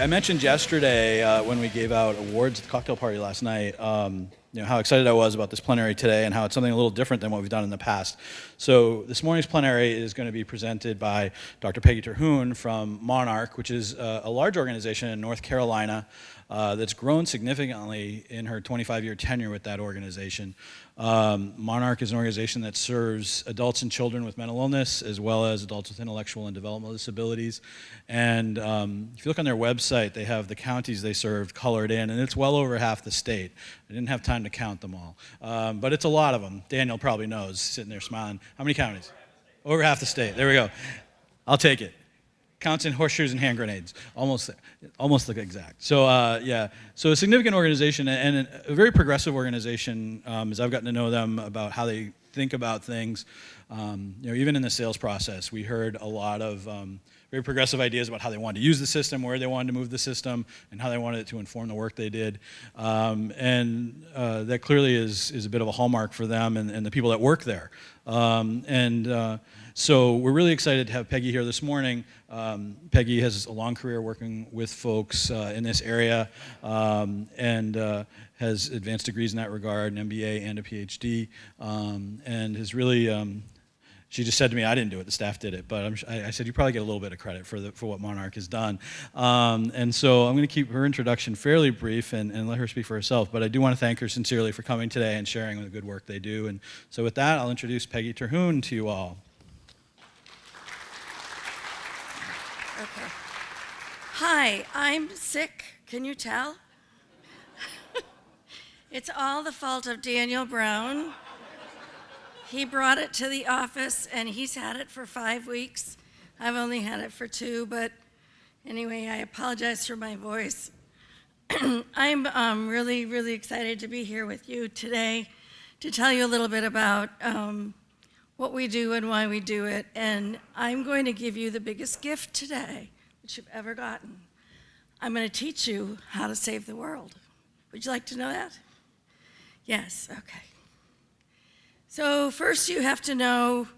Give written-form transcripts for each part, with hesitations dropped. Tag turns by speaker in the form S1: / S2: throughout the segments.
S1: I mentioned yesterday when we gave out awards at the cocktail party last night, how excited I was about this plenary today and how it's something a little different than what we've done in the past. So this morning's plenary is going to be presented by Dr. Peggy Terhune from Monarch, which is a large organization in North Carolina that's grown significantly in her 25-year tenure with that organization. Monarch is an organization that serves adults and children with mental illness as well as adults with intellectual and developmental disabilities. And if you look on their website, they have the counties they serve colored in, and it's well over half the state. I didn't have time to count them all, but it's a lot of them. Daniel probably knows, sitting there smiling. How many counties? Over half the state. There we go. I'll take it. Counts in horseshoes and hand grenades, almost like exact. So yeah, so a significant organization and a very progressive organization as I've gotten to know them about how they think about things. Even in the sales process, we heard a lot of very progressive ideas about how they wanted to use the system, where they wanted to move the system, and how they wanted it to inform the work they did. That clearly is a bit of a hallmark for them and the people that work there. So we're really excited to have Peggy here this morning. Peggy has a long career working with folks in this area and has advanced degrees in that regard, an MBA and a PhD, and has really, she just said to me, I didn't do it, the staff did it, but I said you probably get a little bit of credit for what Monarch has done. And so I'm going to keep her introduction fairly brief and let her speak for herself, but I do want to thank her sincerely for coming today and sharing the good work they do. And so with that, I'll introduce Peggy Terhune to you all.
S2: Okay. Hi, I'm sick. Can you tell? It's all the fault of Daniel Brown. He brought it to the office, and he's had it for 5 weeks. I've only had it for 2, but anyway, I apologize for my voice. I'm really, really excited to be here with you today to tell you a little bit about what we do and why we do it. And I'm going to give you the biggest gift today that you've ever gotten. I'm going to teach you how to save the world. Would you like to know that? Yes, okay. So first you have to know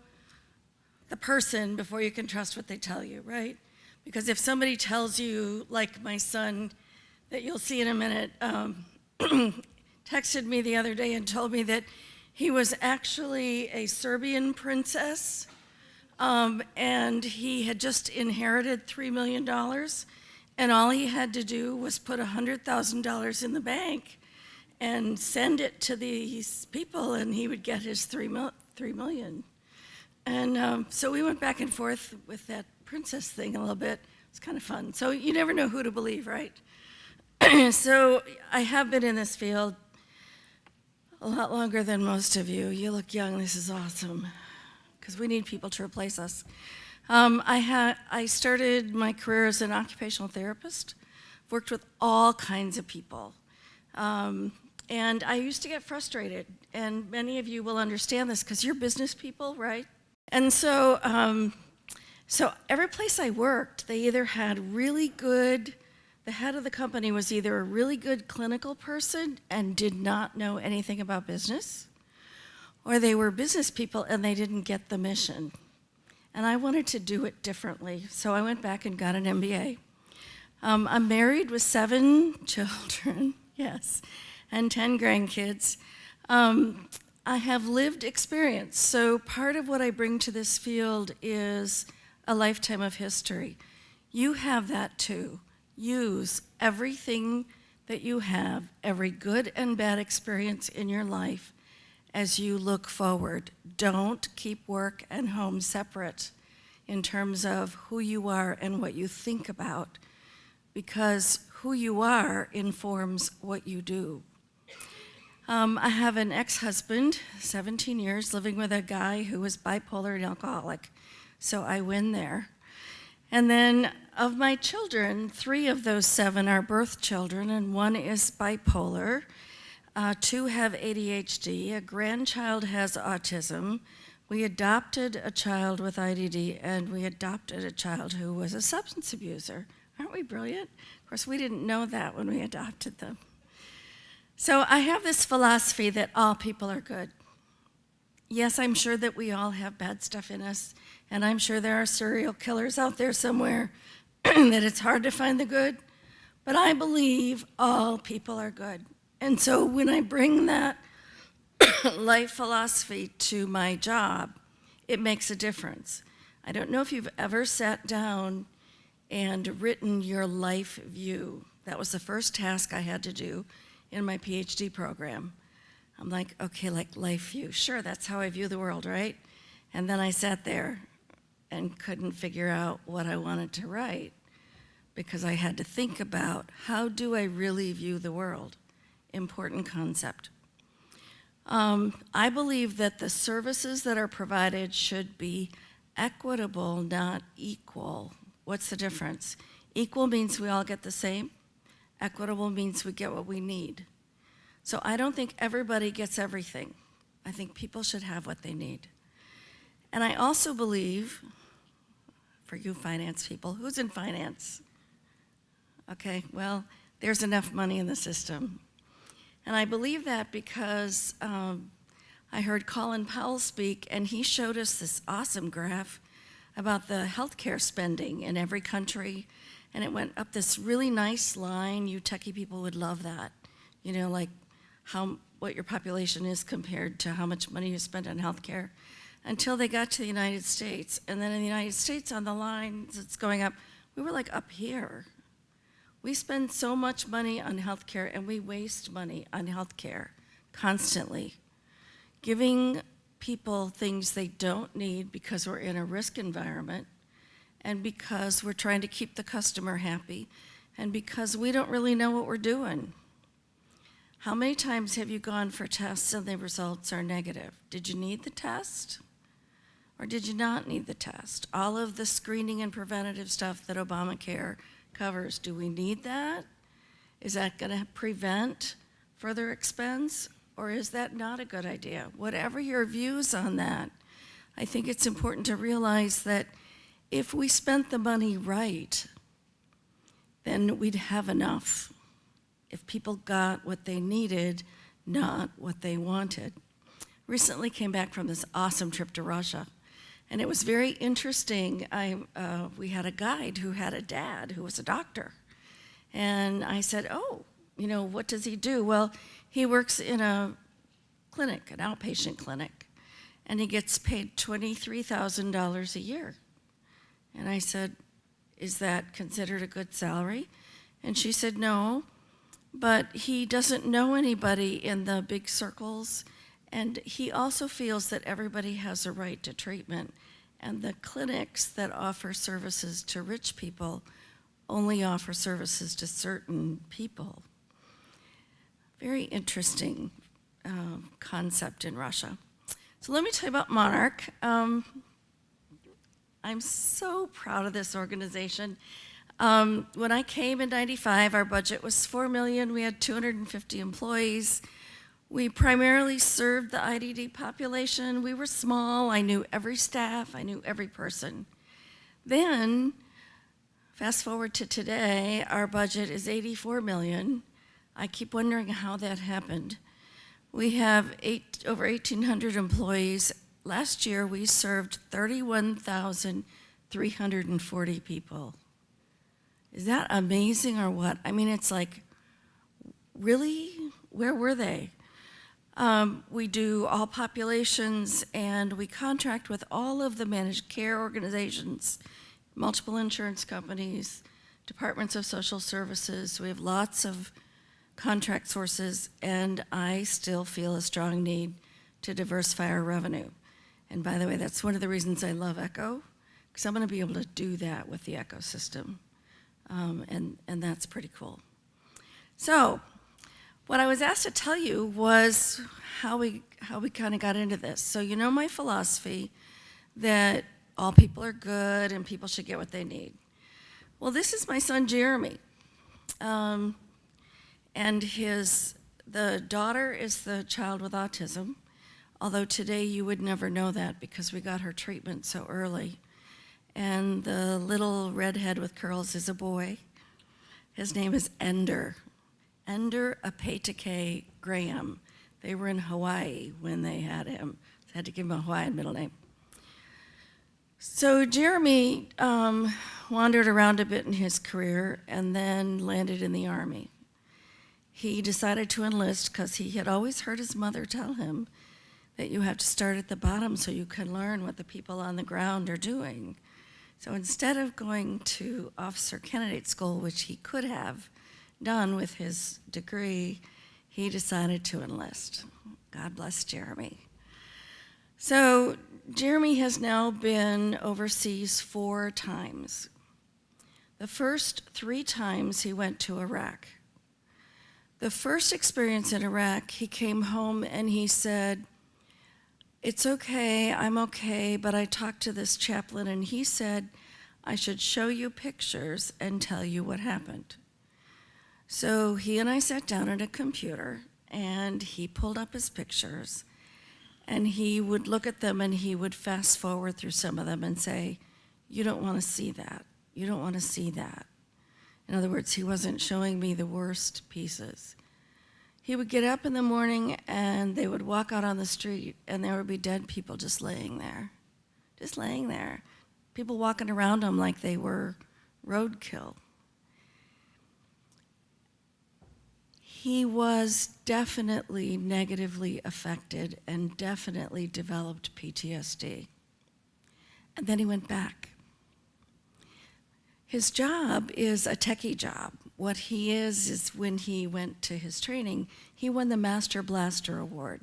S2: the person before you can trust what they tell you, right? Because if somebody tells you, like my son, that you'll see in a minute, texted me the other day and told me that he was actually a Serbian princess, and he had just inherited $3 million, and all he had to do was put $100,000 in the bank and send it to these people, and he would get his $3 million. And so we went back and forth with that princess thing a little bit. It's kind of fun. So you never know who to believe, right? So I have been in this field a lot longer than most of you. You look young. This is awesome, because we need people to replace us. I started my career as an occupational therapist, worked with all kinds of people. And I used to get frustrated, and many of you will understand this because you're business people, right? And so, so every place I worked, they either had really good, the head of the company was either a really good clinical person and did not know anything about business, or they were business people and they didn't get the mission. And I wanted to do it differently, so I went back and got an MBA. I'm married with 7 children, yes, and 10 grandkids. I have lived experience, so part of what I bring to this field is a lifetime of history. You have that too. Use everything that you have, every good and bad experience in your life as you look forward. Don't keep work and home separate in terms of who you are and what you think about, because who you are informs what you do. I have an ex-husband, 17 years, living with a guy who was bipolar and alcoholic, so I win there. And then of my children, 3 of those 7 are birth children, and 1 is bipolar. 2 have ADHD, a grandchild has autism. We adopted a child with IDD, and we adopted a child who was a substance abuser. Aren't we brilliant? Of course, we didn't know that when we adopted them. So I have this philosophy that all people are good. Yes, I'm sure that we all have bad stuff in us, and I'm sure there are serial killers out there somewhere that it's hard to find the good, But I believe all people are good. And so when I bring that life philosophy to my job, it makes a difference. I don't know if you've ever sat down and written your life view. That was the first task I had to do in my PhD program. I'm like, okay, like life view. Sure, that's how I view the world, right? And then I sat there and couldn't figure out what I wanted to write because I had to think about how do I really view the world? Important concept. I believe that the services that are provided should be equitable, not equal. What's the difference? Equal means we all get the same. Equitable means we get what we need. So I don't think everybody gets everything. I think people should have what they need. And I also believe, for you finance people, who's in finance? Okay, well, there's enough money in the system. And I believe that because I heard Colin Powell speak, and he showed us this awesome graph about the healthcare spending in every country. And it went up this really nice line. You techie people would love that. You know, like what your population is compared to how much money you spend on healthcare, until they got to the United States. And then in the United States, on the line that's going up, we were like up here. We spend so much money on healthcare, and we waste money on healthcare constantly, giving people things they don't need because we're in a risk environment, and because we're trying to keep the customer happy, and because we don't really know what we're doing. How many times have you gone for tests and the results are negative? Did you need the test? Or did you not need the test? All of the screening and preventative stuff that Obamacare covers, do we need that? Is that going to prevent further expense? Or is that not a good idea? Whatever your views on that, I think it's important to realize that if we spent the money right, then we'd have enough. If people got what they needed, not what they wanted. Recently came back from this awesome trip to Russia, and it was very interesting. We had a guide who had a dad who was a doctor, and I said, oh, you know, what does he do? Well, he works in a clinic, an outpatient clinic, and he gets paid $23,000 a year. And I said, is that considered a good salary? And she said, no, but he doesn't know anybody in the big circles, and he also feels that everybody has a right to treatment, and the clinics that offer services to rich people only offer services to certain people. Very interesting concept in Russia. So let me tell you about Monarch. I'm so proud of this organization. When I came in '95, our budget was $4 million. We had 250 employees. We primarily served the IDD population. We were small. I knew every staff. I knew every person. Then, fast forward to today, our budget is $84 million. I keep wondering how that happened. We have over 1,800 employees. Last year, we served 31,340 people. Is that amazing or what? I mean, it's like, really? Where were they? We do all populations, and we contract with all of the managed care organizations, multiple insurance companies, departments of social services. We have lots of contract sources, and I still feel a strong need to diversify our revenue. And by the way, that's one of the reasons I love ECHO, because I'm going to be able to do that with the ECHO system. And that's pretty cool. So, what I was asked to tell you was how we kind of got into this. So you know my philosophy that all people are good and people should get what they need. Well, this is my son Jeremy, and the daughter is the child with autism. Although today you would never know that because we got her treatment so early. And the little redhead with curls is a boy. His name is Ender. Ender Apetake Graham. They were in Hawaii when they had him. They had to give him a Hawaiian middle name. So Jeremy wandered around a bit in his career and then landed in the Army. He decided to enlist because he had always heard his mother tell him that you have to start at the bottom so you can learn what the people on the ground are doing. So instead of going to officer candidate school, which he could have done with his degree, he decided to enlist. God bless Jeremy. So Jeremy has now been overseas 4 times. The first 3 times he went to Iraq. The first experience in Iraq, he came home and he said, "It's okay, I'm okay," but I talked to this chaplain and he said, "I should show you pictures and tell you what happened." So he and I sat down at a computer and he pulled up his pictures and he would look at them and he would fast forward through some of them and say, "You don't want to see that. You don't want to see that." In other words, he wasn't showing me the worst pieces. He would get up in the morning and they would walk out on the street and there would be dead people just laying there. Just laying there. People walking around them like they were roadkill. He was definitely negatively affected and definitely developed PTSD. And then he went back. His job is a techie job. What he is when he went to his training, he won the Master Blaster Award.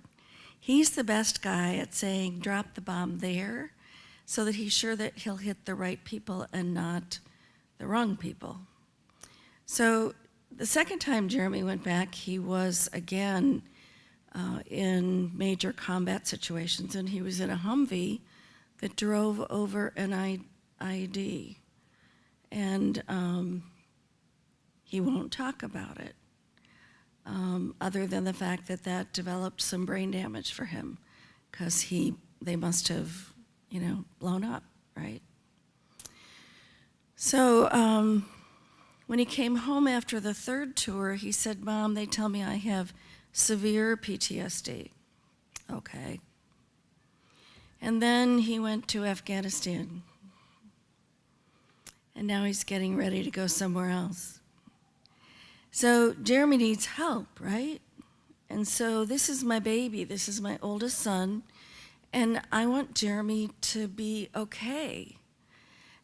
S2: He's the best guy at saying, drop the bomb there, so that he's sure that he'll hit the right people and not the wrong people. So the second time Jeremy went back, he was again in major combat situations, and he was in a Humvee that drove over an IED. And he won't talk about it, other than the fact that that developed some brain damage for him, because they must have, blown up, right? So when he came home after the 3rd tour, he said, "Mom, they tell me I have severe PTSD." Okay. And then he went to Afghanistan. And now he's getting ready to go somewhere else. So Jeremy needs help, right? And so this is my baby. This is my oldest son. And I want Jeremy to be okay.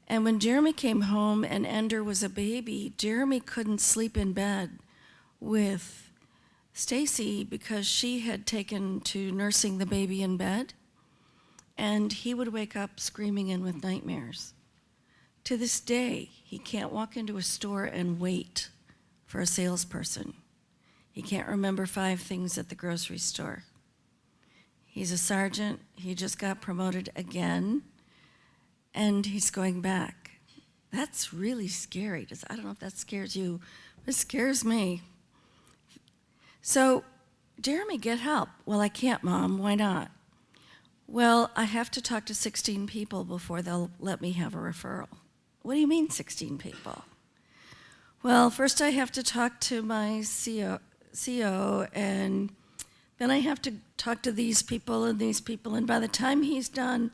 S2: And when Jeremy came home and Ender was a baby, Jeremy couldn't sleep in bed with Stacy because she had taken to nursing the baby in bed. And he would wake up screaming and with nightmares. To this day, he can't walk into a store and wait for a salesperson. He can't remember 5 things at the grocery store. He's a sergeant. He just got promoted again, and he's going back. That's really scary. I don't know if that scares you, but it scares me. So, Jeremy, get help. "Well, I can't, Mom. Why not?" "Well, I have to talk to 16 people before they'll let me have a referral." "What do you mean 16 people?" "Well, first I have to talk to my CO, and then I have to talk to these people, and by the time he's done,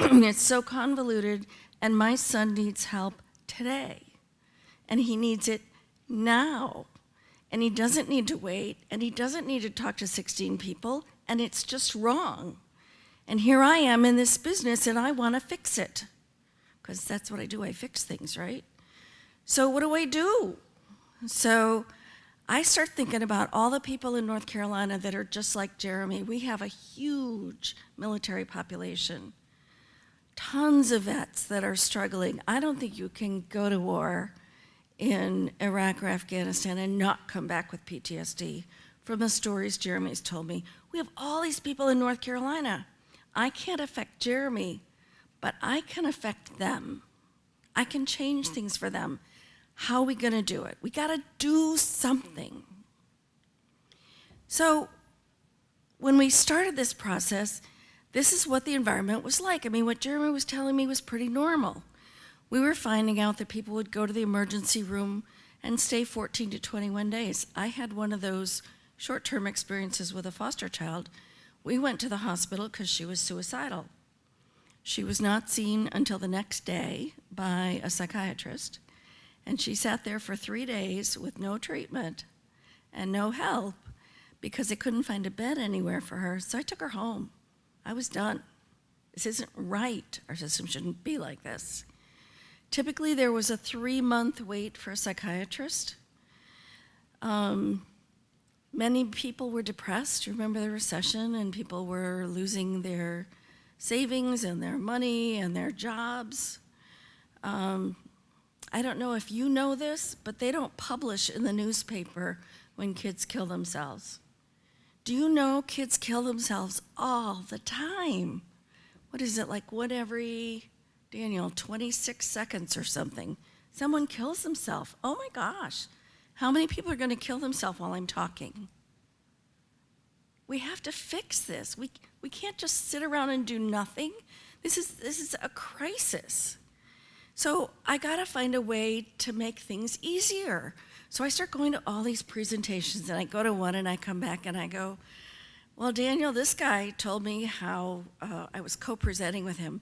S2: it's so convoluted, and my son needs help today, and he needs it now, and he doesn't need to wait, and he doesn't need to talk to 16 people, and it's just wrong. And here I am in this business, and I want to fix it. Because that's what I do, I fix things, right? So what do I do?" So I start thinking about all the people in North Carolina that are just like Jeremy. We have a huge military population. Tons of vets that are struggling. I don't think you can go to war in Iraq or Afghanistan and not come back with PTSD. From the stories Jeremy's told me, we have all these people in North Carolina. I can't affect Jeremy, but I can affect them. I can change things for them. How are we going to do it? We got to do something. So when we started this process, this is what the environment was like. I mean, what Jeremy was telling me was pretty normal. We were finding out that people would go to the emergency room and stay 14 to 21 days. I had one of those short-term experiences with a foster child. We went to the hospital because she was suicidal. She was not seen until the next day by a psychiatrist, and she sat there for 3 days with no treatment and no help because they couldn't find a bed anywhere for her, so I took her home. I was done. This isn't right. Our system shouldn't be like this. Typically, there was a 3-month wait for a psychiatrist. Many people were depressed. Remember the recession, and people were losing their savings and their money and their jobs. I don't know if you know this, but they don't publish in the newspaper when kids kill themselves. Do you know kids kill themselves all the time? What is it, like one every, Daniel, 26 seconds or something? Someone kills themselves. Oh my gosh. How many people are going to kill themselves while I'm talking? We have to fix this. We can't just sit around and do nothing. This is a crisis. So I got to find a way to make things easier. So I start going to all these presentations, and I go to one and I come back and I go, well, Daniel, this guy told me how I was co-presenting with him,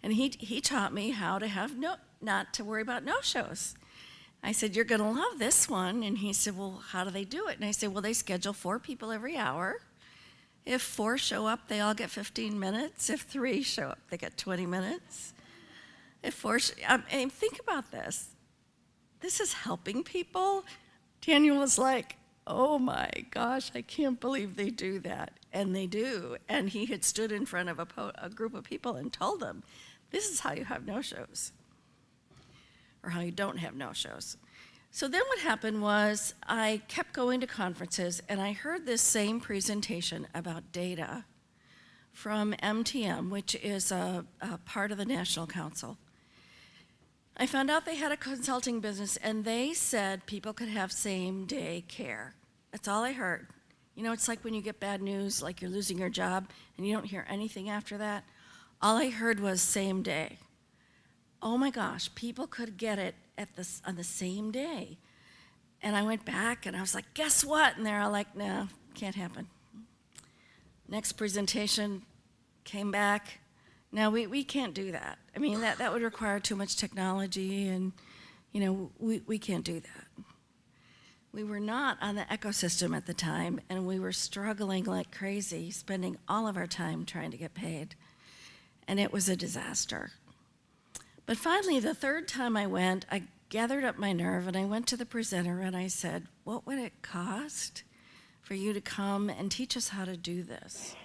S2: and he taught me how to have not to worry about no-shows. I said, you're going to love this one. And he said, well, how do they do it? And I said, well, they schedule 4 people every hour. If 4 show up, they all get 15 minutes. If 3 show up, they get 20 minutes. If 4, and think about this. This is helping people. Daniel was like, oh my gosh, I can't believe they do that. And they do. And he had stood in front of a group of people and told them, this is how you have no-shows, or how you don't have no-shows. So then what happened was I kept going to conferences, and I heard this same presentation about data from MTM, which is a part of the National Council. I found out they had a consulting business, and they said people could have same-day care. That's all I heard. You know, it's like when you get bad news, like you're losing your job, and you don't hear anything after that. All I heard was same day. Oh my gosh, people could get it on the same day. And I went back, and I was like, guess what? And they're all like, no, can't happen. Next presentation came back. No, we can't do that. I mean, that would require too much technology, and, you know, we can't do that. We were not on the ecosystem at the time, and we were struggling like crazy, spending all of our time trying to get paid. And it was a disaster. But finally, the 3rd time I went, I gathered up my nerve, and I went to the presenter, and I said, what would it cost for you to come and teach us how to do this?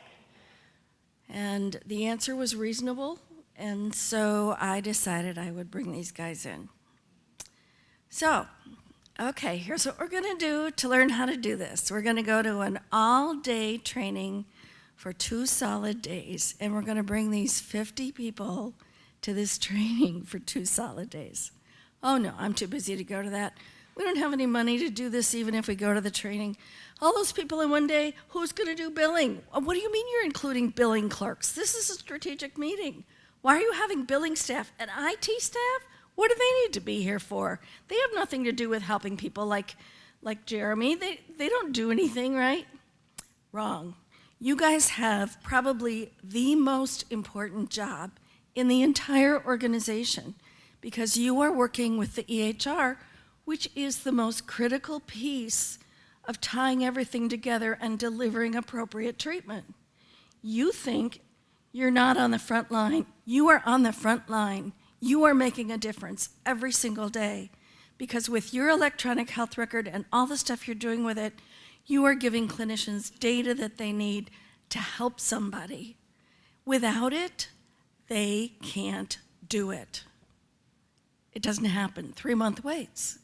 S2: And the answer was reasonable, and so I decided I would bring these guys in. So, okay, here's what we're going to do to learn how to do this. We're going to go to an all-day training for 2 solid days, and we're going to bring these 50 people to this training for 2 solid days. Oh no, I'm too busy to go to that. We don't have any money to do this even if we go to the training. All those people in one day, who's going to do billing? What do you mean you're including billing clerks? This is a strategic meeting. Why are you having billing staff and IT staff? What do they need to be here for? They have nothing to do with helping people like Jeremy. They don't do anything, right? Wrong. You guys have probably the most important job in the entire organization, because you are working with the EHR, which is the most critical piece of tying everything together and delivering appropriate treatment. You think you're not on the front line. You are on the front line. You are making a difference every single day, because with your electronic health record and all the stuff you're doing with it, you are giving clinicians data that they need to help somebody. Without it, they can't do it. It doesn't happen. 3-month waits.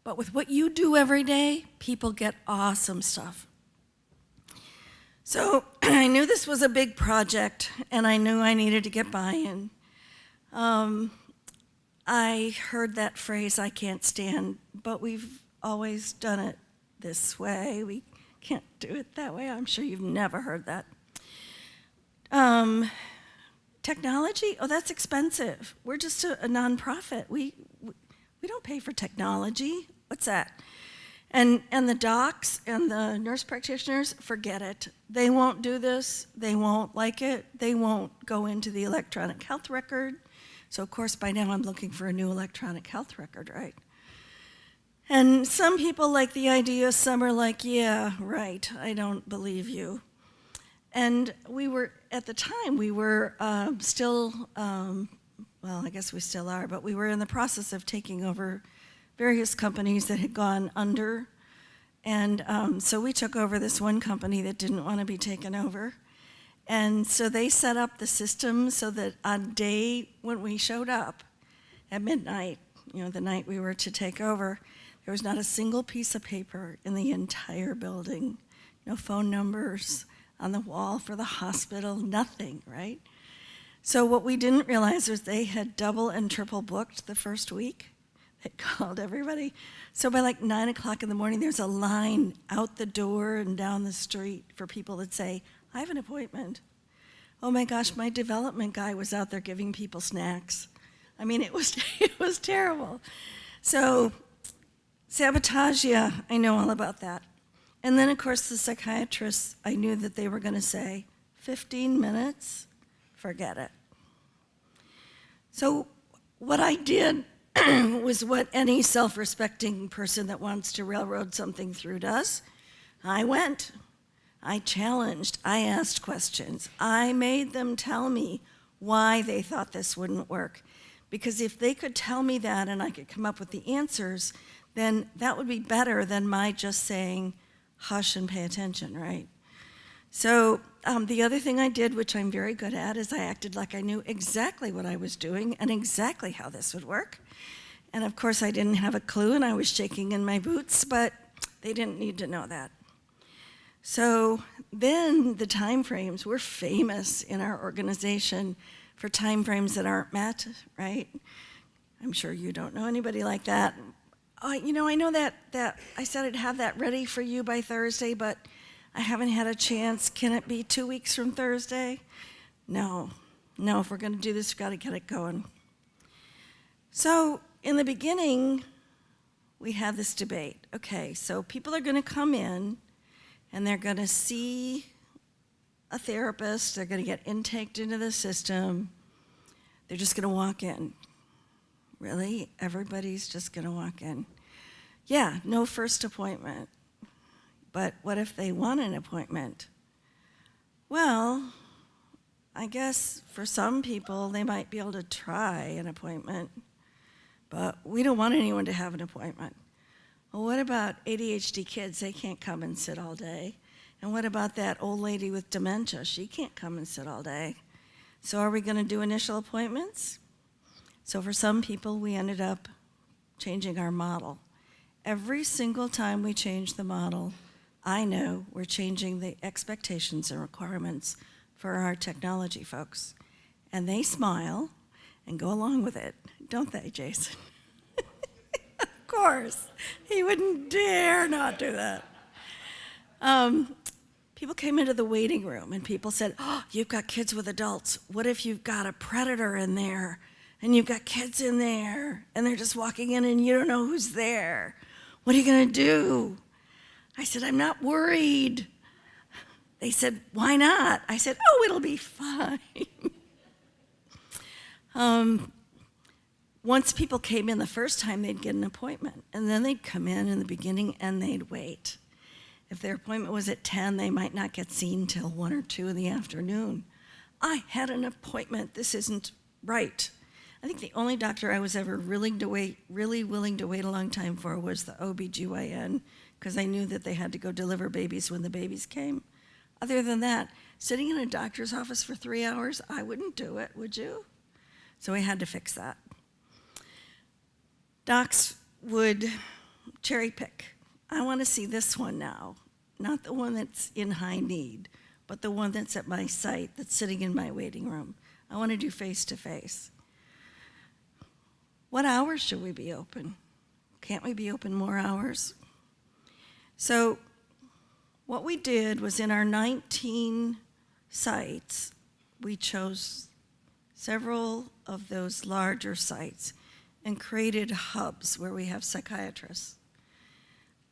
S2: But with what you do every day, people get awesome stuff. So I knew this was a big project, and I knew I needed to get buy-in. I heard that phrase, I can't stand, but we've always done it this way. We can't do it that way. I'm sure you've never heard that. Technology? Oh, that's expensive. We're just a nonprofit. We don't pay for technology. What's that? And the docs and the nurse practitioners, forget it. They won't do this. They won't like it. They won't go into the electronic health record. So of course by now I'm looking for a new electronic health record, right? And some people like the idea, some are like, yeah, right, I don't believe you. And we were, at the time, we were still, well, I guess we still are, but we were in the process of taking over various companies that had gone under. And so we took over this one company that didn't want to be taken over. And so they set up the system so that on day when we showed up at midnight, the night we were to take over, there was not a single piece of paper in the entire building. No phone numbers on the wall for the hospital, nothing, right? So what we didn't realize was they had double and triple booked the first week. They called everybody. So by like 9 o'clock in the morning, there's a line out the door and down the street for people that say, I have an appointment. Oh my gosh, my development guy was out there giving people snacks. I mean, it was terrible. So sabotage, yeah, I know all about that. And then of course the psychiatrists, I knew that they were gonna say, 15 minutes, forget it. So what I did was what any self-respecting person that wants to railroad something through does. I went, I challenged, I asked questions. I made them tell me why they thought this wouldn't work. Because if they could tell me that and I could come up with the answers, then that would be better than my just saying, hush and pay attention, right? So the other thing I did, which I'm very good at, is I acted like I knew exactly what I was doing and exactly how this would work. And of course I didn't have a clue and I was shaking in my boots, but they didn't need to know that. So then the time frames, we're famous in our organization for time frames that aren't met, right? I'm sure you don't know anybody like that. I know that I said I'd have that ready for you by Thursday, but I haven't had a chance. Can it be 2 weeks from Thursday? No, if we're gonna do this, we've gotta get it going. So in the beginning, we had this debate. Okay, so people are gonna come in and they're gonna see a therapist, they're gonna get intaked into the system, they're just gonna walk in. Really? Everybody's just gonna walk in? Yeah, no first appointment. But what if they want an appointment? Well, I guess for some people, they might be able to try an appointment, but we don't want anyone to have an appointment. Well, what about ADHD kids? They can't come and sit all day. And what about that old lady with dementia? She can't come and sit all day. So are we gonna do initial appointments? So for some people, we ended up changing our model. Every single time we change the model, I know we're changing the expectations and requirements for our technology folks. And they smile and go along with it, don't they, Jason? Of course, he wouldn't dare not do that. People came into the waiting room and people said, oh, you've got kids with adults. What if you've got a predator in there and you've got kids in there and they're just walking in and you don't know who's there? What are you gonna do? I said, I'm not worried. They said, why not? I said, oh, it'll be fine. Once people came in the first time, they'd get an appointment. And then they'd come in the beginning and they'd wait. If their appointment was at 10, they might not get seen till 1 or 2 in the afternoon. I had an appointment. This isn't right. I think the only doctor I was ever really willing to wait a long time for was the OBGYN, because I knew that they had to go deliver babies when the babies came. Other than that, sitting in a doctor's office for 3 hours, I wouldn't do it, would you? So we had to fix that. Docs would cherry pick. I want to see this one now, not the one that's in high need, but the one that's at my site, that's sitting in my waiting room. I want to do face-to-face. What hours should we be open? Can't we be open more hours? So what we did was in our 19 sites, we chose several of those larger sites and created hubs where we have psychiatrists.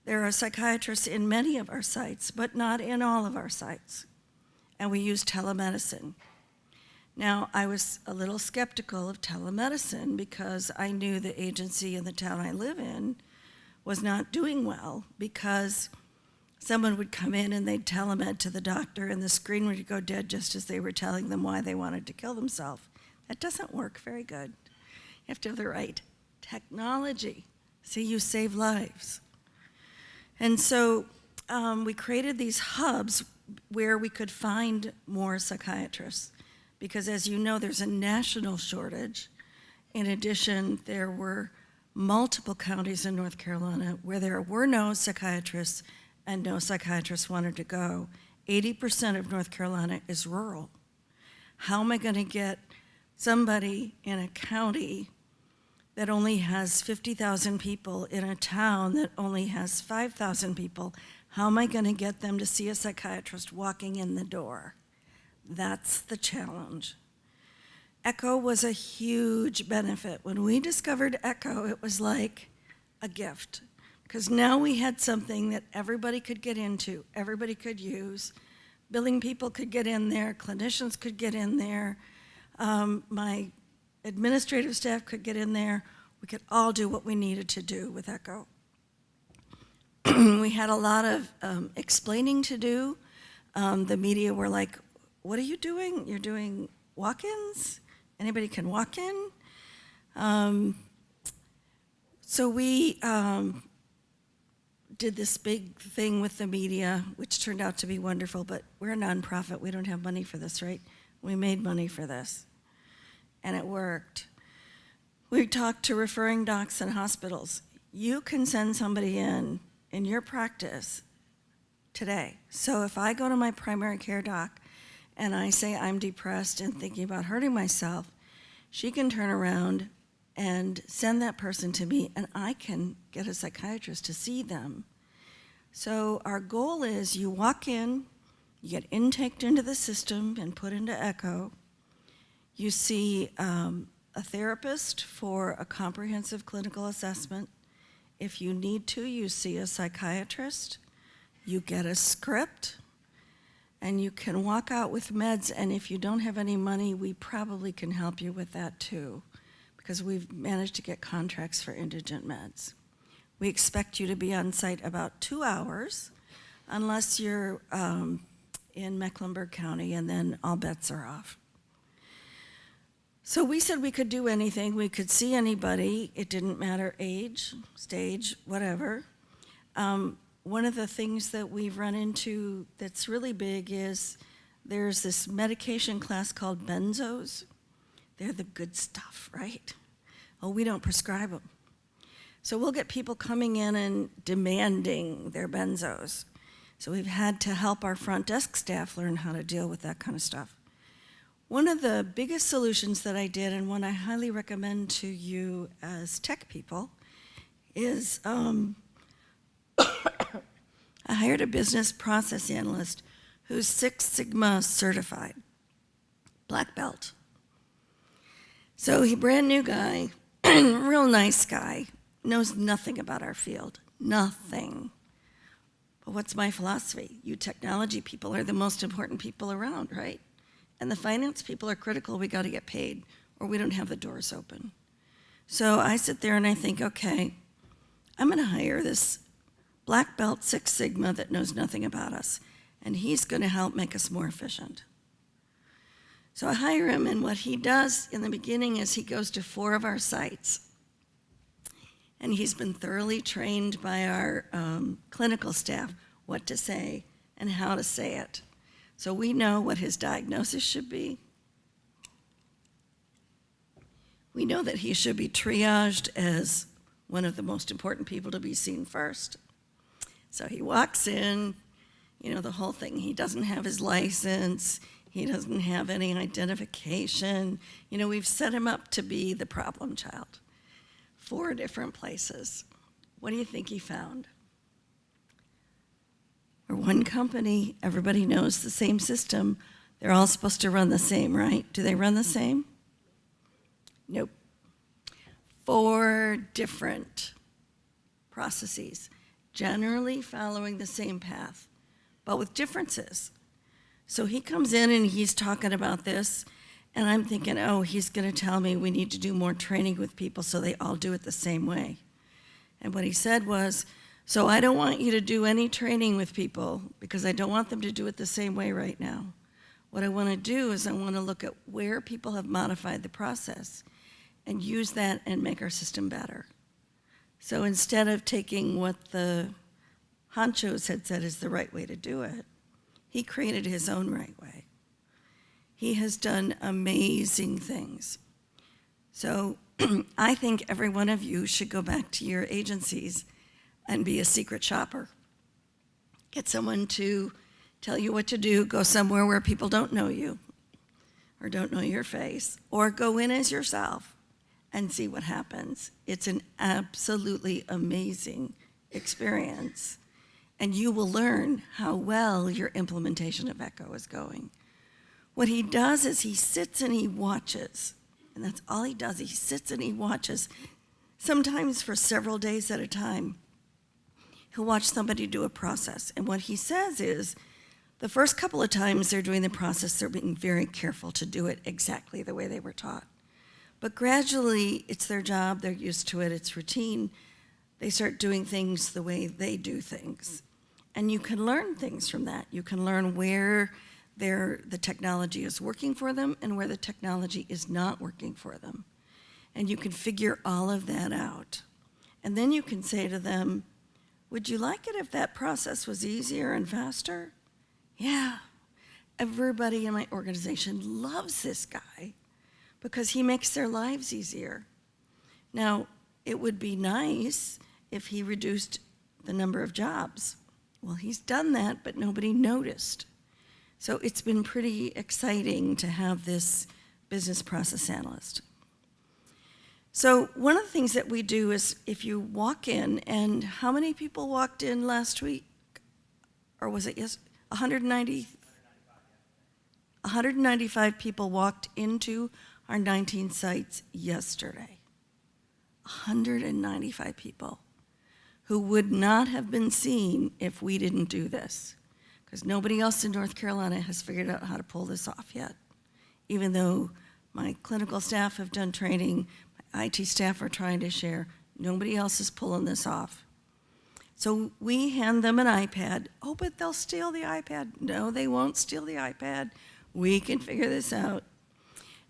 S2: There are psychiatrists in many of our sites, but not in all of our sites. And we use telemedicine. Now, I was a little skeptical of telemedicine because I knew the agency in the town I live in was not doing well, because someone would come in and they'd telemed to the doctor and the screen would go dead just as they were telling them why they wanted to kill themselves. That doesn't work very good. You have to have the right technology. See, you save lives. And so we created these hubs where we could find more psychiatrists, because as you know, there's a national shortage. In addition, there were multiple counties in North Carolina where there were no psychiatrists and no psychiatrists wanted to go. 80% of North Carolina is rural. How am I going to get somebody in a county that only has 50,000 people in a town that only has 5,000 people? How am I going to get them to see a psychiatrist walking in the door? That's the challenge. Echo was a huge benefit. When we discovered Echo, it was like a gift, because now we had something that everybody could get into, everybody could use. Billing people could get in there, clinicians could get in there, my administrative staff could get in there. We could all do what we needed to do with Echo. We had a lot of explaining to do. The media were like, what are you doing? You're doing walk-ins? Anybody can walk in? So we did this big thing with the media, which turned out to be wonderful, but we're a nonprofit. We don't have money for this, right? We made money for this, and it worked. We talked to referring docs and hospitals. You can send somebody in your practice today. So if I go to my primary care doc and I say I'm depressed and thinking about hurting myself, she can turn around and send that person to me, and I can get a psychiatrist to see them. So our goal is you walk in, you get intaked into the system and put into Echo. You see a therapist for a comprehensive clinical assessment. If you need to, you see a psychiatrist. You get a script, and you can walk out with meds, and if you don't have any money, we probably can help you with that too, because we've managed to get contracts for indigent meds. We expect you to be on site about 2 hours, unless you're in Mecklenburg County, and then all bets are off. So we said we could do anything. We could see anybody. It didn't matter age, stage, whatever. One of the things that we've run into that's really big is there's this medication class called benzos. They're the good stuff, right? Oh, we don't prescribe them. So we'll get people coming in and demanding their benzos. So we've had to help our front desk staff learn how to deal with that kind of stuff. One of the biggest solutions that I did, and one I highly recommend to you as tech people, is I hired a business process analyst who's Six Sigma certified, black belt. So he brand new guy, real nice guy, knows nothing about our field, nothing. But what's my philosophy? You technology people are the most important people around, right? And the finance people are critical. We got to get paid, or we don't have the doors open. So I sit there and I think, okay, I'm going to hire this black belt Six Sigma that knows nothing about us, and he's going to help make us more efficient. So I hire him, and what he does in the beginning is he goes to 4 of our sites, and he's been thoroughly trained by our clinical staff what to say and how to say it. So we know what his diagnosis should be. We know that he should be triaged as one of the most important people to be seen first. So he walks in, you know, the whole thing. He doesn't have his license. He doesn't have any identification. You know, we've set him up to be the problem child. 4 different places. What do you think he found? We're one company. Everybody knows the same system. They're all supposed to run the same, right? Do they run the same? Nope. 4 different processes. generally following the same path, but with differences. So he comes in and he's talking about this, and I'm thinking, oh, he's going to tell me we need to do more training with people so they all do it the same way. And what he said was, so I don't want you to do any training with people because I don't want them to do it the same way right now. What I want to do is I want to look at where people have modified the process and use that and make our system better. So instead of taking what the honchos had said is the right way to do it, he created his own right way. He has done amazing things. So I think every one of you should go back to your agencies and be a secret shopper. Get someone to tell you what to do, go somewhere where people don't know you or don't know your face, or go in as yourself and see what happens. It's an absolutely amazing experience, and you will learn how well your implementation of ECHO is going. What he does is he sits and he watches, and that's all he does. He sits and he watches, sometimes for several days at a time. He'll watch somebody do a process, and what he says is, the first couple of times they're doing the process, they're being very careful to do it exactly the way they were taught. But gradually, it's their job, they're used to it, it's routine. They start doing things the way they do things. And you can learn things from that. You can learn where the technology is working for them and where the technology is not working for them. And you can figure all of that out. And then you can say to them, would you like it if that process was easier and faster? Yeah, everybody in my organization loves this guy because he makes their lives easier. Now, it would be nice if he reduced the number of jobs. Well, he's done that, but nobody noticed. So it's been pretty exciting to have this business process analyst. So one of the things that we do is if you walk in, and how many people walked in last week? Or was it 195 people walked into our 19 sites yesterday. 195 people who would not have been seen if we didn't do this. Because nobody else in North Carolina has figured out how to pull this off yet. Even though my clinical staff have done training, my IT staff are trying to share, nobody else is pulling this off. So we hand them an iPad. Oh, but they'll steal the iPad. No, they won't steal the iPad. We can figure this out.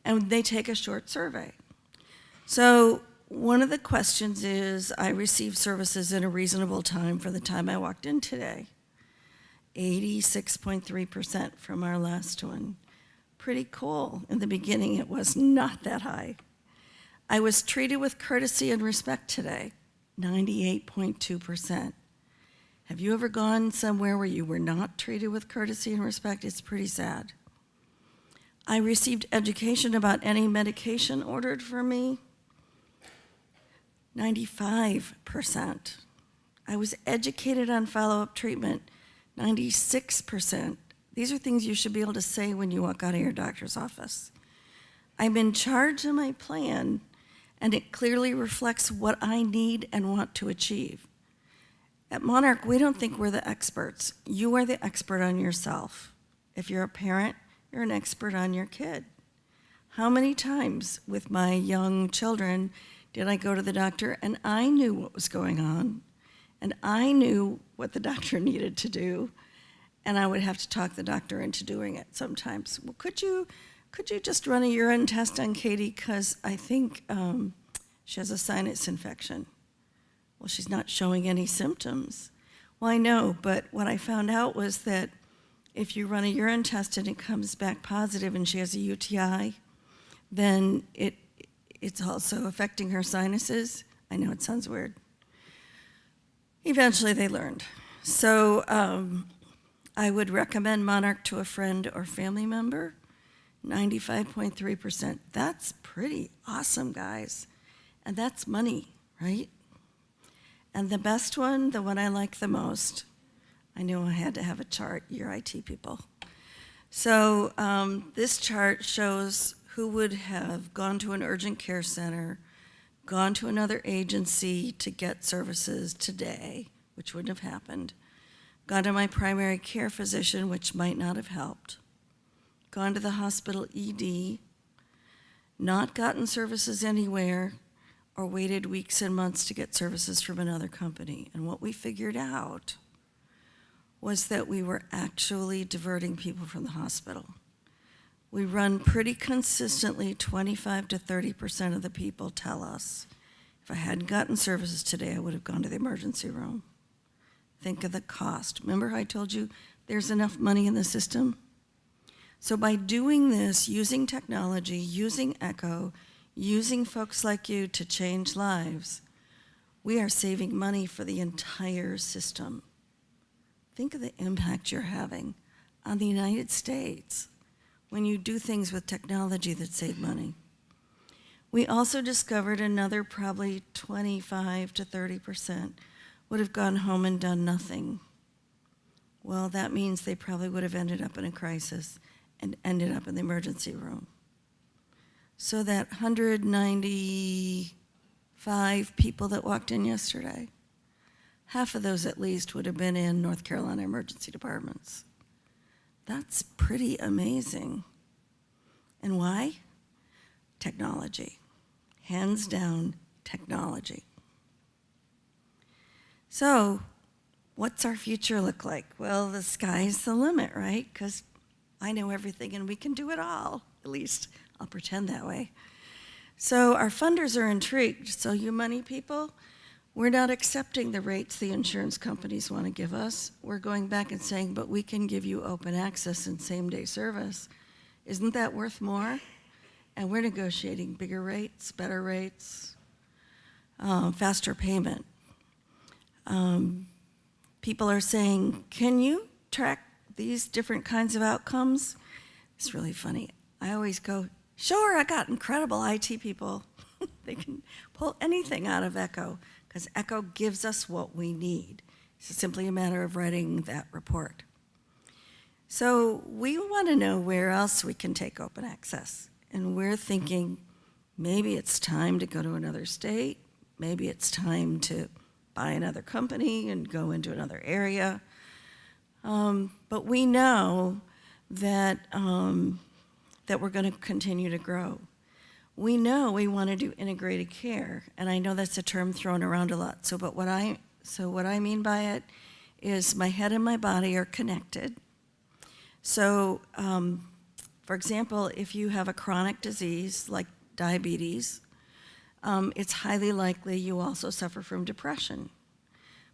S2: And they take a short survey. So one of the questions is, I received services in a reasonable time for the time I walked in today. 86.3% from our last one. Pretty cool. In the beginning, it was not that high. I was treated with courtesy and respect today. 98.2%. Have you ever gone somewhere where you were not treated with courtesy and respect? It's pretty sad. I received education about any medication ordered for me. 95%. I was educated on follow-up treatment. 96%. These are things you should be able to say when you walk out of your doctor's office. I'm in charge of my plan, and it clearly reflects what I need and want to achieve. At Monarch, we don't think we're the experts. You are the expert on yourself. If you're a parent, you're an expert on your kid. How many times with my young children did I go to the doctor and I knew what was going on, and I knew what the doctor needed to do, and I would have to talk the doctor into doing it sometimes. Well, could you just run a urine test on Katie, because I think she has a sinus infection. Well, she's not showing any symptoms. Well, I know, but what I found out was that if you run a urine test and it comes back positive and she has a UTI, then it's also affecting her sinuses. I know it sounds weird. Eventually they learned. So I would recommend Monarch to a friend or family member. 95.3%. That's pretty awesome, guys. And that's money, right? And the best one, the one I like the most, I knew I had to have a chart, your IT people. So this chart shows who would have gone to an urgent care center, gone to another agency to get services today, which wouldn't have happened. Gone to my primary care physician, which might not have helped. Gone to the hospital ED, not gotten services anywhere, or waited weeks and months to get services from another company. And what we figured out was that we were actually diverting people from the hospital. We run pretty consistently, 25 to 30% of the people tell us, if I hadn't gotten services today, I would have gone to the emergency room. Think of the cost. Remember how I told you there's enough money in the system? So by doing this, using technology, using Echo, using folks like you to change lives, we are saving money for the entire system. Think of the impact you're having on the United States when you do things with technology that save money. We also discovered another probably 25 to 30% would have gone home and done nothing. Well, that means they probably would have ended up in a crisis and ended up in the emergency room. So that 195 people that walked in yesterday, half of those at least would have been in North Carolina emergency departments. That's pretty amazing. And why? Technology. Hands down, technology. So, what's our future look like? Well, the sky's the limit, right? Because I know everything and we can do it all. At least I'll pretend that way. So our funders are intrigued. So you money people, we're not accepting the rates the insurance companies want to give us. We're going back and saying, but we can give you open access and same-day service. Isn't that worth more? And we're negotiating bigger rates, better rates, faster payment. People are saying, can you track these different kinds of outcomes? It's really funny. I always go, sure, I got incredible IT people. They can pull anything out of Echo because Echo gives us what we need. It's simply a matter of writing that report. So we want to know where else we can take open access. And we're thinking maybe it's time to go to another state. Maybe it's time to buy another company and go into another area. But we know that, that we're going to continue to grow. We know we want to do integrated care, and I know that's a term thrown around a lot. So what I mean by it is my head and my body are connected. So, for example, if you have a chronic disease like diabetes, it's highly likely you also suffer from depression.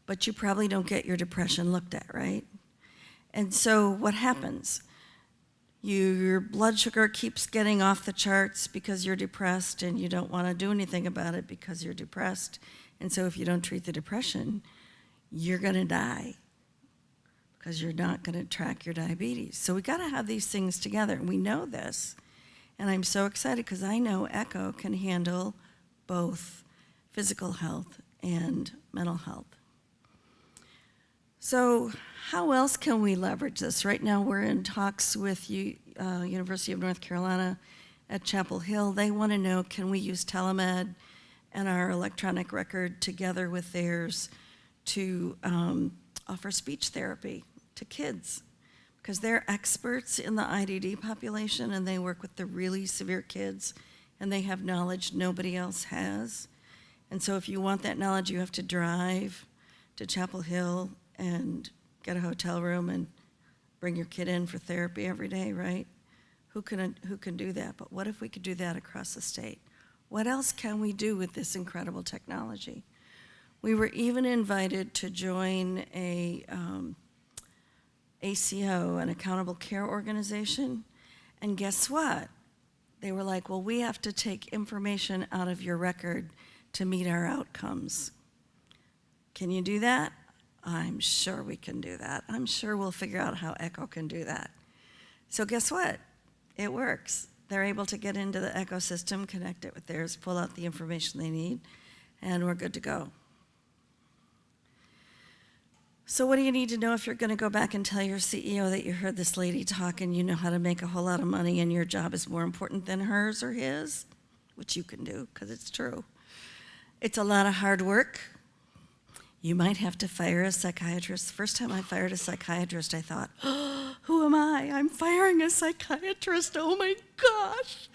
S2: But you probably don't get your depression looked at, right? And so what happens? Your blood sugar keeps getting off the charts because you're depressed and you don't want to do anything about it because you're depressed. And so if you don't treat the depression, you're going to die because you're not going to track your diabetes. So we got to have these things together, and we know this. And I'm so excited because I know Echo can handle both physical health and mental health. So how else can we leverage this? Right now we're in talks with University of North Carolina at Chapel Hill. They want to know, can we use telemed and our electronic record together with theirs to offer speech therapy to kids? Because they're experts in the IDD population and they work with the really severe kids and they have knowledge nobody else has. And so if you want that knowledge, you have to drive to Chapel Hill and get a hotel room and bring your kid in for therapy every day, right? Who can do that? But what if we could do that across the state? What else can we do with this incredible technology? We were even invited to join a ACO, an accountable care organization, and guess what? They were like, well, we have to take information out of your record to meet our outcomes. Can you do that? I'm sure we can do that. I'm sure we'll figure out how Echo can do that. So guess what? It works. They're able to get into the ecosystem, connect it with theirs, pull out the information they need, and we're good to go. So what do you need to know if you're going to go back and tell your CEO that you heard this lady talk and you know how to make a whole lot of money and your job is more important than hers or his? Which you can do, because it's true. It's a lot of hard work. You might have to fire a psychiatrist. The first time I fired a psychiatrist, I thought, oh, who am I? I'm firing a psychiatrist. Oh my gosh.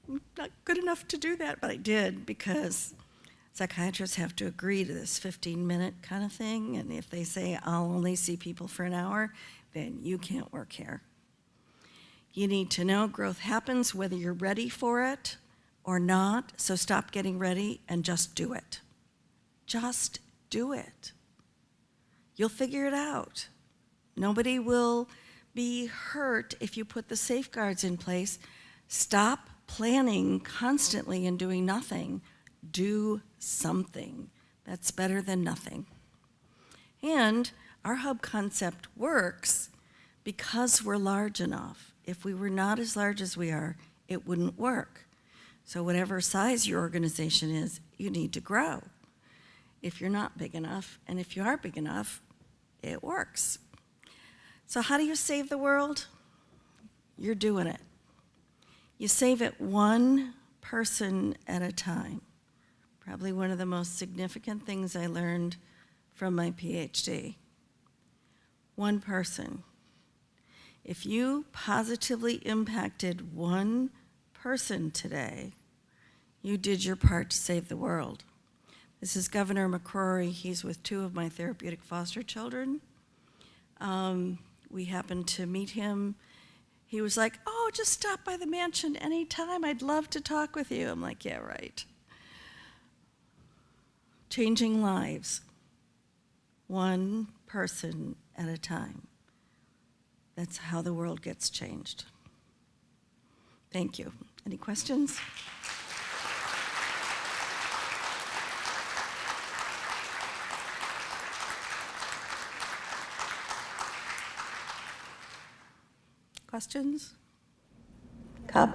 S2: I'm not good enough to do that, but I did, because psychiatrists have to agree to this 15-minute kind of thing. And if they say, I'll only see people for an hour, then you can't work here. You need to know growth happens whether you're ready for it or not. So stop getting ready and just do it. Just do it. You'll figure it out. Nobody will be hurt if you put the safeguards in place. Stop planning constantly and doing nothing. Do something. That's better than nothing. And our hub concept works because we're large enough. If we were not as large as we are, it wouldn't work. So whatever size your organization is, you need to grow. If you're not big enough, and if you are big enough, it works. So how do you save the world? You're doing it. You save it one person at a time. Probably one of the most significant things I learned from my PhD. One person. If you positively impacted one person today, you did your part to save the world. This is Governor McCrory. He's with 2 of my therapeutic foster children. We happened to meet him. He was like, oh, just stop by the mansion anytime. I'd love to talk with you. I'm like, yeah, right. Changing lives, one person at a time. That's how the world gets changed. Thank you. Any questions? Questions?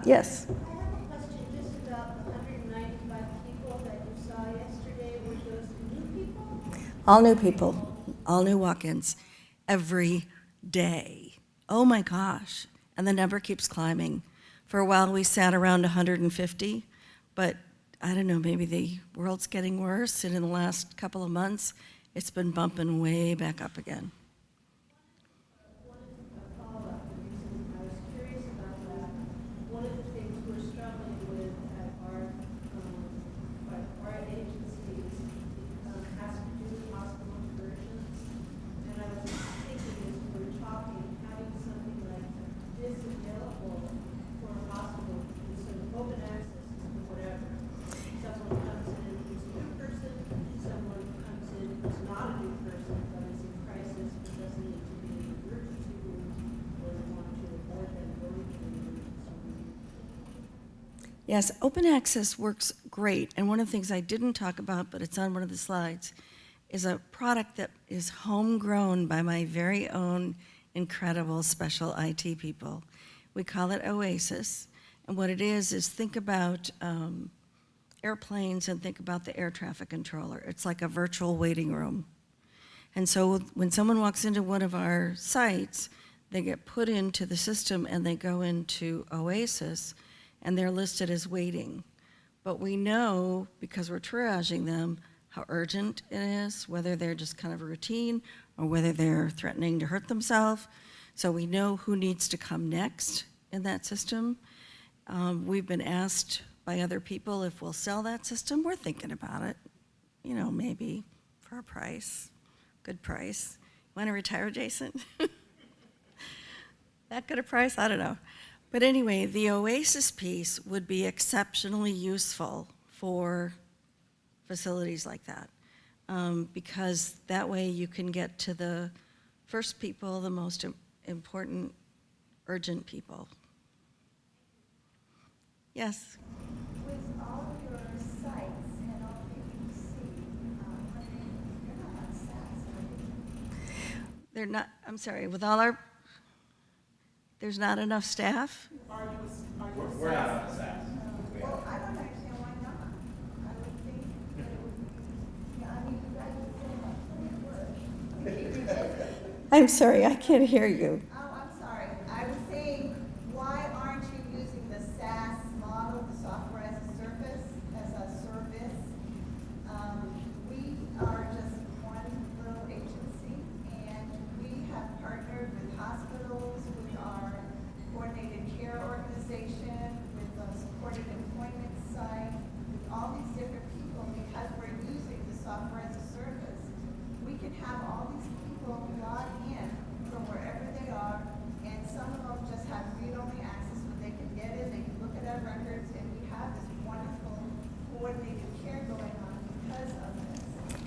S2: Yes.
S3: I have a question just about the 195 people that you saw yesterday. Were those new people?
S2: All new people, all new walk-ins, every day. Oh my gosh. And the number keeps climbing. For a while we sat around 150, but I don't know, maybe the world's getting worse, and in the last couple of months, it's been bumping way back up again.
S3: One follow-up reason I was curious about that. One of the things we're struggling with at our agencies has to do with hospital conversions. And I was thinking as we were talking, having something like this available for a hospital, sort of open access to whatever. Someone comes in who's a new person, someone comes in who's not a new person, but is in crisis, but doesn't need to be in an emergency room, or they want to avoid them going to an emergency room.
S2: Yes, open access works great. And one of the things I didn't talk about, but it's on one of the slides, is a product that is homegrown by my very own incredible special IT people. We call it Oasis. And what it is think about airplanes and think about the air traffic controller. It's like a virtual waiting room. And so when someone walks into one of our sites, they get put into the system and they go into Oasis, and they're listed as waiting. But we know, because we're triaging them, how urgent it is, whether they're just kind of a routine or whether they're threatening to hurt themselves. So we know who needs to come next in that system. We've been asked by other people if we'll sell that system. We're thinking about it, maybe for a price, good price. Want to retire, Jason? That good a price? I don't know. But anyway, the Oasis piece would be exceptionally useful for facilities like that, because that way you can get to the first people, the most important, urgent people. Yes?
S4: With all of your sites and all that you see, you're not on SaaS, are you?
S2: They're not, I'm sorry, with all our, there's not enough staff?
S1: We're not on the SaaS.
S4: Well, I don't understand why not. I would think that it would be, I mean, you guys are doing a ton of work.
S2: I'm sorry, I can't hear you.
S4: Oh, I'm sorry. I was saying, why aren't you using the SaaS model, the software as a service? We are just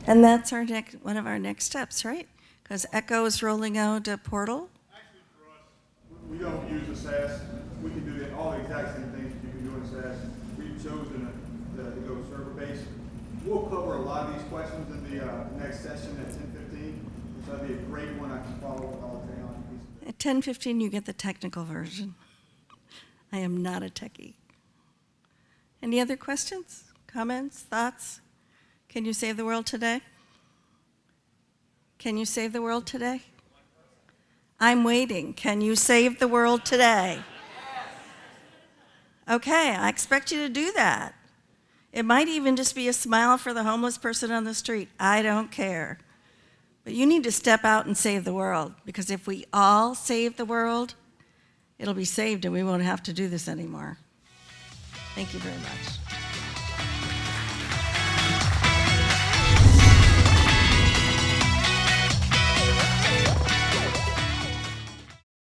S2: And that's one of our next steps, right? Because Echo is rolling out a portal.
S5: Actually, for us, we don't use a SaaS. We can do all the exact same things you can do in SaaS. We've chosen to go server-based. We'll cover a lot of these questions in the next session at 10:15, which will be a great one. I can follow with all the technology pieces.
S2: At 10:15, you get the technical version. I am not a techie. Any other questions, comments, thoughts? Can you save the world today? Can you save the world today? I'm waiting. Can you save the world today? Okay, I expect you to do that. It might even just be a smile for the homeless person on the street. I don't care. But you need to step out and save the world, because if we all save the world, it'll be saved and we won't have to do this anymore. Thank you very much.